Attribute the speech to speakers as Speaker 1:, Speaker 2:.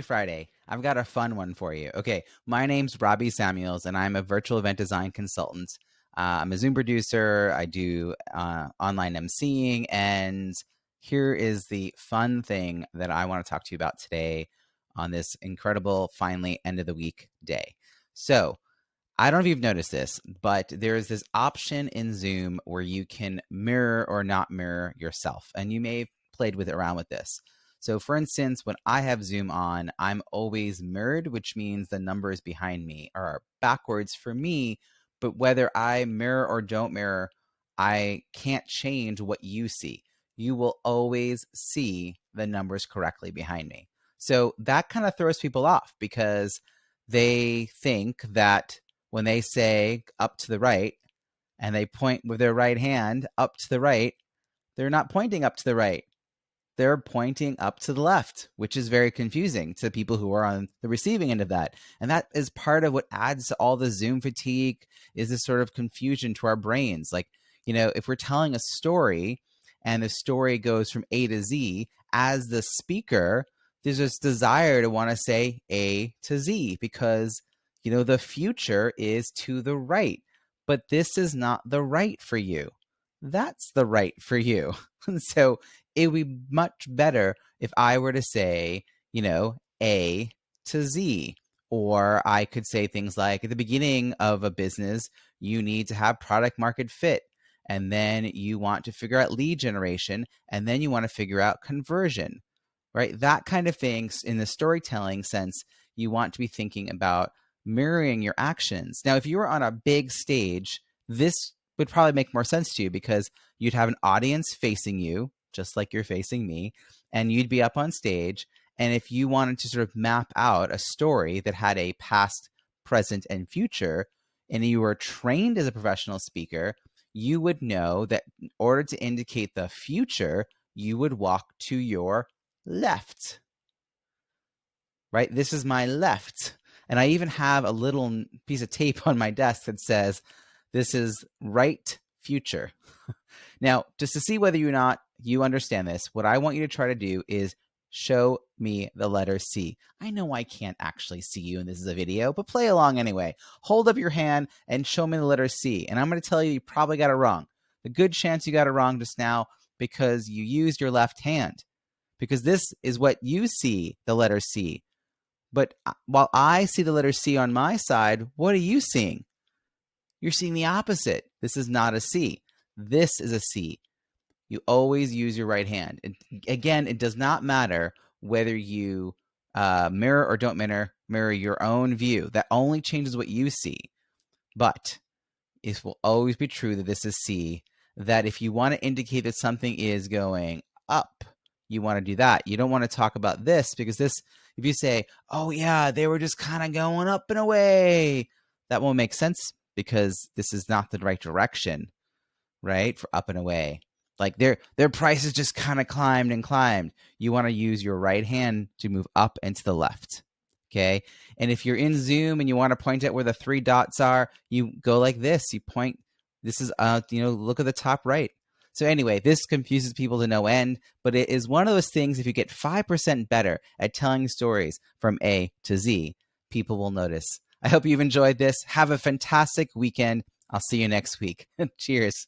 Speaker 1: Friday. I've got a fun one for you. Okay, my name's Robbie Samuels, and I'm a virtual event design consultant. I'm a Zoom producer. I do online emceeing, and here is the fun thing that I want to talk to you about today on this incredible, finally, end of the week day. So, I don't know if you've noticed this, but there is this option in Zoom where you can mirror or not mirror yourself. And you may have played with around with this. So for instance, when I have Zoom on, I'm always mirrored, which means the numbers behind me are backwards for me. But whether I mirror or don't mirror, I can't change what you see. You will always see the numbers correctly behind me. So that kind of throws people off because they think that when they say up to the right and they point with their right hand up to the right, they're not pointing up to the right. They're pointing up to the left, which is very confusing to people who are on the receiving end of that. And that is part of what adds to all the Zoom fatigue, is this sort of confusion to our brains. Like, if we're telling a story and the story goes from A to Z, as the speaker, there's this desire to want to say A to Z because the future is to the right, but this is not the right for you. That's the right for you. So it would be much better if I were to say, A to Z. Or I could say things like, at the beginning of a business, you need to have product market fit. And then you want to figure out lead generation. And then you want to figure out conversion, right? That kind of thing. In the storytelling sense, you want to be thinking about mirroring your actions. Now, if you were on a big stage, this would probably make more sense to you because you'd have an audience facing you, just like you're facing me, and you'd be up on stage. And if you wanted to sort of map out a story that had a past, present, and future, and you were trained as a professional speaker, you would know that in order to indicate the future, you would walk to your left, right? This is my left. And I even have a little piece of tape on my desk that says, this is right future. Now, just to see whether or not you understand this, what I want you to try to do is show me the letter C. I know I can't actually see you and this is a video, but play along anyway. Hold up your hand and show me the letter C. And I'm going to tell you, you probably got it wrong. The good chance you got it wrong just now because you used your left hand. Because this is what you see, the letter C. But while I see the letter C on my side, what are you seeing? You're seeing the opposite. This is not a C. This is a C. You always use your right hand. And again, it does not matter whether you mirror or don't mirror your own view. That only changes what you see. But it will always be true that this is C, that if you want to indicate that something is going up, you want to do that. You don't want to talk about this because this, if you say, oh yeah, they were just kind of going up and away, that won't make sense because this is not the right direction, right? For up and away. Like their prices just kind of climbed and climbed. You want to use your right hand to move up and to the left. Okay. And if you're in Zoom and you want to point at where the three dots are, you go like this. You point, this is, look at the top right. So anyway, this confuses people to no end, but it is one of those things, if you get 5% better at telling stories from A to Z, people will notice. I hope you've enjoyed this. Have a fantastic weekend. I'll see you next week. Cheers.